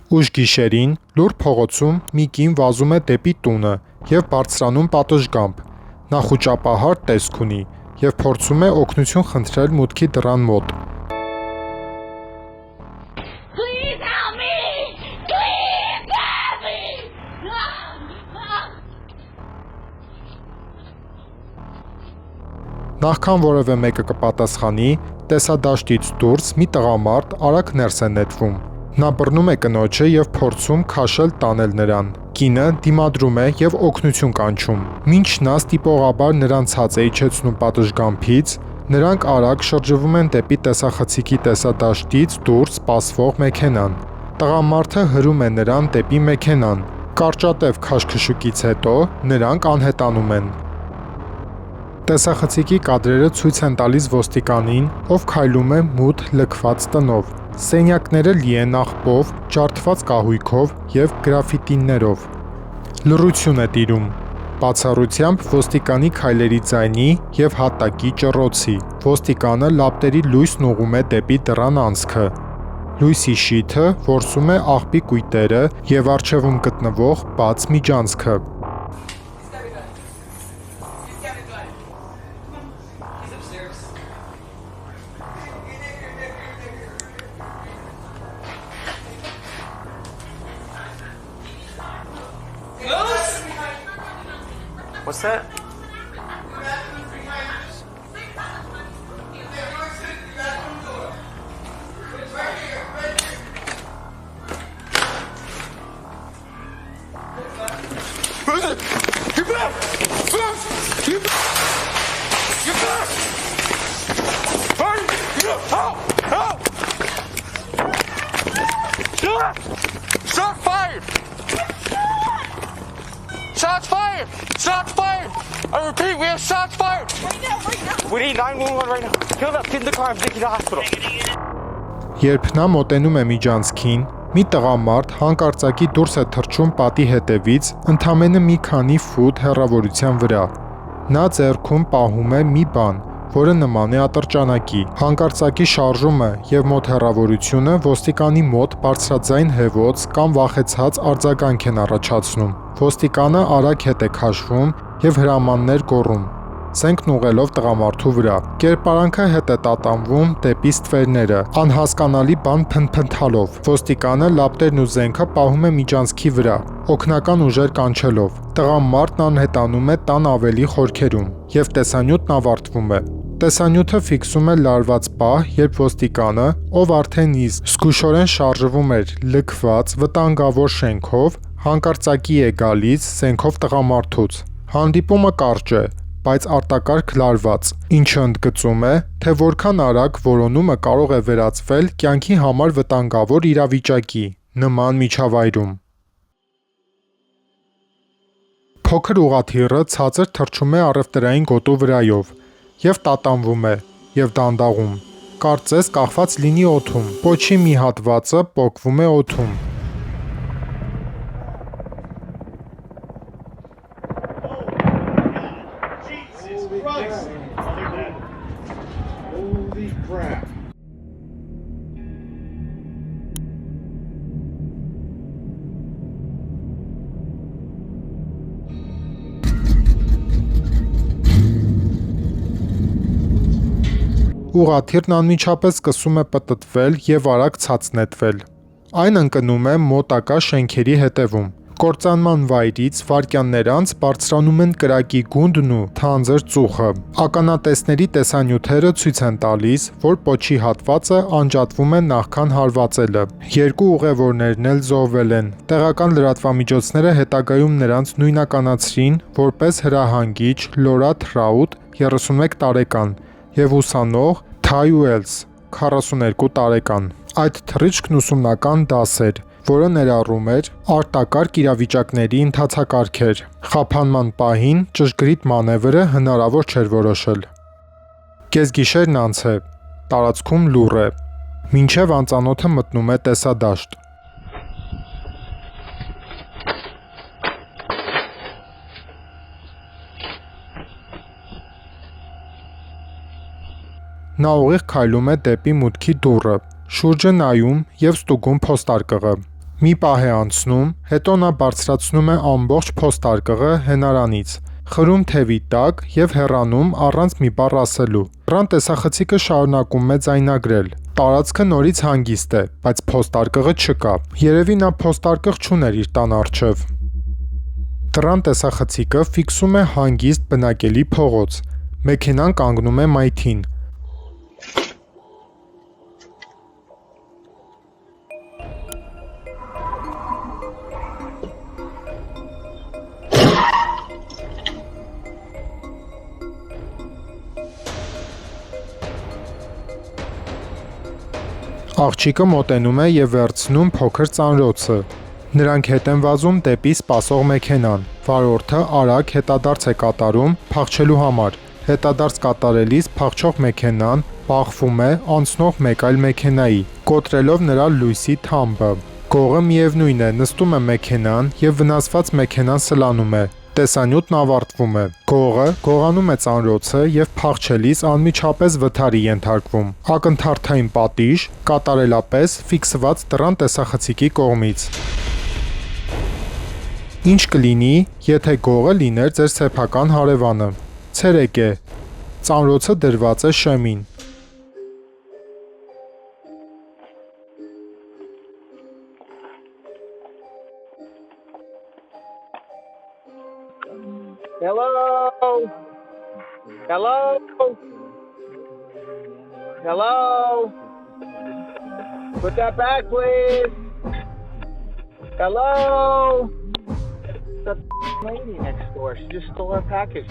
Ուշ գիշերին լուր փողոցում մի կին վազում է դեպի տունը և բարձրանում պատշգամբ։ Նա խուճապահար տեսք ունի և փորձում է օգնություն խնդրել մուտքի դռան մոտ։ Please help me! Please help me! Նախքան որևէ մեկը կպատասխանի, տեսադաշտից դուրս մի տղամարդ արագ ներս է նետվում։ Նա բռնում է կնոջը և փորձում քաշել տանել նրան։ Կինը դիմադրում է և օգնություն կանչում։ Մինչ նա ստիպողաբար նրան ցած է իջեցնում պատշգամբից, նրանք արագ շրջվում են դեպի տեսախցիկի տեսադաշտից դուրս սպասվող մեքենան։ Տղամարդը հրում է նրան դեպի մեքենան։ Կարճատև քաշքշուկից հետո նրանք անհետանում են։ Տեսախցիկի կադրերը ցույց են տալիս ոստիկանին, ով քայլում է մութ լքված տնով։ Սենյակները լի են աղբով, ջարդված կահույքով և գրաֆիտիներով։ Լռություն է տիրում, բացառությամբ ոստիկանի քայլերի ձայնի և հատակի ճռոցի։ Ոստիկանը լապտերի լույսն ուղղում է դեպի դռան անցքը։ Լույսի շիթը որսում է աղբի կույտերը և առջևում գտնվող բաց միջանցքը։ What's that? Shot fired! Shots fired! Shots fired! I repeat, we have shots fired! Right now! We need 911 right now. Get up, get in the car and take you to the hospital. Երբ նա մոտենում է միջանցքին, մի տղամարդ հանկարծակի դուրս է թռչում պատի հետևից ընդամենը մի քանի ֆուտ հեռավորության վրա։ Նա ձեռքում պահում է մի բան, որը նման է ատրճանակի։ Հանկարծակի շարժումը և մոտ հեռավորությունը ոստիկանի մոտ բարձրաձայն հևոց կամ վախեցած արձագանք են առաջացնում։ Ոստիկանը արագ հետ է քաշվում և հրամաններ գոռում, զենքն ուղղելով տղամարդու վրա։ Կերպարանքը հետ է տատանվում դեպի ստվերները, անհասկանալի բան փնթփնթալով։ Ոստիկանը լապտերն ու զենքը պահում է միջանցքի վրա, օգնական ուժեր կանչելով։ Տղամարդն անհետանում է տան ավելի խորքերում, և տեսանյութն ավարտվում է։ Տեսանյութը ֆիքսում է լարված պահ, երբ ոստիկանը, ով արդեն իսկ զգուշորեն շարժվում էր լքված վտանգավոր շենքով, հանկարծակի է գալիս զենքով տղամարդուց։ Հանդիպումը կարճ է, բայց արտակարգ լարված, ինչը ընդգծում է, թե որքան արագ որոնումը կարող է վերածվել կյանքի համար վտանգավոր իրավիճակի նման միջավայրում։ Փոքր ուղղաթիռը ցածր թռչում է առևտրային գոտու վրայով և տատանվում է և դանդաղում, կարծես կախված լինի օդում։ Պոչի մի հատվածը պոկվում է օդում։ Holy crap. Ուղղաթիռն անմիջապես սկսում է պտտվել և արագ ցած նետվել։ Այն ընկնում է մոտակա շենքերի հետևում։ Կործանման վայրից վայրկյաններ անց բարձրանում են կրակի գունդն ու թանձր ծուխը։ Ականատեսների տեսանյութերը ցույց են տալիս, որ պոչի հատվածը անջատվում է նախքան հարվածելը։ Երկու ուղևորներն էլ զոհվել են։ Տեղական լրատվամիջոցները հետագայում նրանց նույնականացրին որպես հրահանգիչ Լորա Թրաուտ, 31 տարեկան, և ուսանող Թայ Ուելս, 42 տարեկան։ Այդ թռիչքն ուսումնական դաս էր, որը ներառում էր արտակարգ իրավիճակների ընթացակարգեր։ Խափանման պահին ճշգրիտ մանևրը հնարավոր չէր որոշել։ Կեսգիշերն անց է, տարածքում լուռ է, մինչև անծանոթը մտնում է տեսադաշտ։ Նա ուղիղ քայլում է դեպի մուտքի դուռը, շուրջը նայում և ստուգում փոստարկղը։ Մի պահ է անցնում, հետո նա բարձրացնում է ամբողջ փոստարկղը հենարանից, խրում թևի տակ եւ հեռանում առանց մի բառ ասելու։ Դռան տեսախցիկը շարունակում է ձայնագրել։ Տարածքը նորից հանգիստ է, բայց փոստարկղը չկա։ Երևի նա փոստարկղ չուներ իր տան առջև։ Դռան տեսախցիկը ֆիքսում է հանգիստ բնակելի փողոց։ Մեքենան կանգնում է մայթին։ Աղջիկը մոտենում է եւ վերցնում փոքր ծանրոցը։ Նրանք հետ են վազում դեպի սպասող մեքենան։ Վարորդը արագ հետադարձ է կատարում փախչելու համար։ Հետադարձ կատարելիս փախչող մեքենան բախվում է անցնող մեկ այլ մեքենայի, կոտրելով նրա լույսի թամբը։ Գողը միևնույն է, նստում է մեքենան եւ վնասված մեքենան սլանում է։ Տեսանյութն ավարտվում է։ Գողը գողանում է ծանրոցը եւ փախչելիս անմիջապես վթարի ենթարկվում։ Ակնթարթային պատիժ, կատարելապես ֆիքսված դռան տեսախցիկի կողմից։ Ինչ կլինի, եթե գողը լիներ ձեր սեփական հարևանը։ Ցերեկ է։ Ծանրոցը դրված է շեմին։ Hello? Hello? Hello? Put that back, please. Hello? The lady next door. She just stole our package.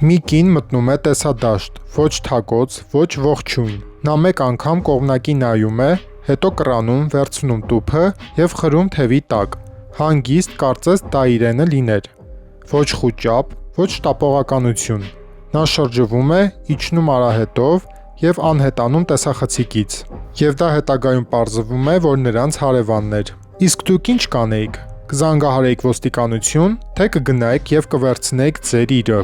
Մի կին մտնում է տեսադաշտ, ոչ թակոց, ոչ ողջույն։ Նա մեկ անգամ կողմնակի նայում է, հետո կռանում, վերցնում տուփը եւ խրում թևի տակ։ Հանգիստ կարծես դա իրենը լիներ։ Ոչ խուճապ, ոչ տապողականություն։ Նա շրջվում է, իջնում արահետով եւ անհետանում տեսախցիկից։ Եվ դա հետագայում պարզվում է, որ նրանց հարևանն էր։ Իսկ դուք ինչ կանեիք։ Կզանգահարեիք ոստիկանություն, թե կգնայիք եւ կվերցնեիք ձեր իրը։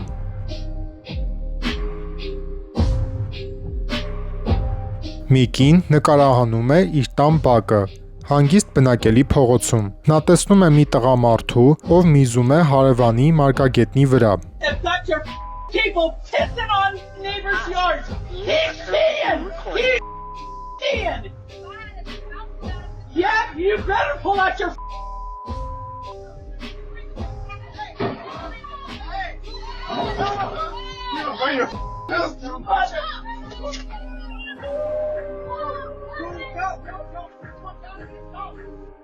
Մի կին նկարահանում է իր տան բակը։ Հանգիստ բնակելի փողոցում։ Նա տեսնում է մի տղամարդու, ով միզում է հարևանի մարգագետնի վրա։ Have got your people pissing on neighbors' yards. He's seeing! He's seeing! Yeah, you better pull out your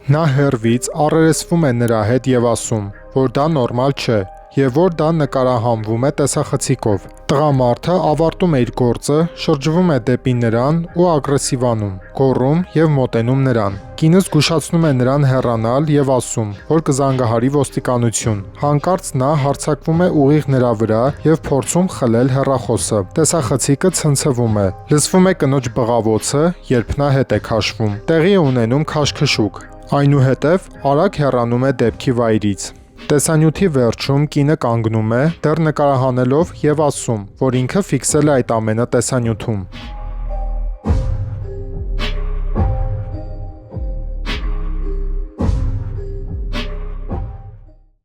Նա հեռվից առերեսվում է նրա հետ եւ ասում, որ դա նորմալ չէ եւ որ դա նկարահանվում է տեսախցիկով։ Տղամարդը ավարտում է իր գործը, շրջվում է դեպի նրան ու ագրեսիվանում, գոռում եւ մոտենում նրան։ Կինը զգուշացնում է նրան հեռանալ եւ ասում, որ կզանգահարի ոստիկանություն։ Հանկարծ նա հարձակվում է ուղիղ նրա վրա եւ փորձում խլել հեռախոսը։ Տեսախցիկը ցնցվում է։ Լսվում է կնոջ բղավոցը, երբ նա հետ է քաշվում։ Տեղի է ունենում քաշքշուկ։ Այնուհետև արագ հեռանում է դեպքի վայրից։ Տեսանյութի վերջում կինը կանգնում է, դեռ նկարահանելով եւ ասում, որ ինքը ֆիքսել է այդ ամենը տեսանյութում։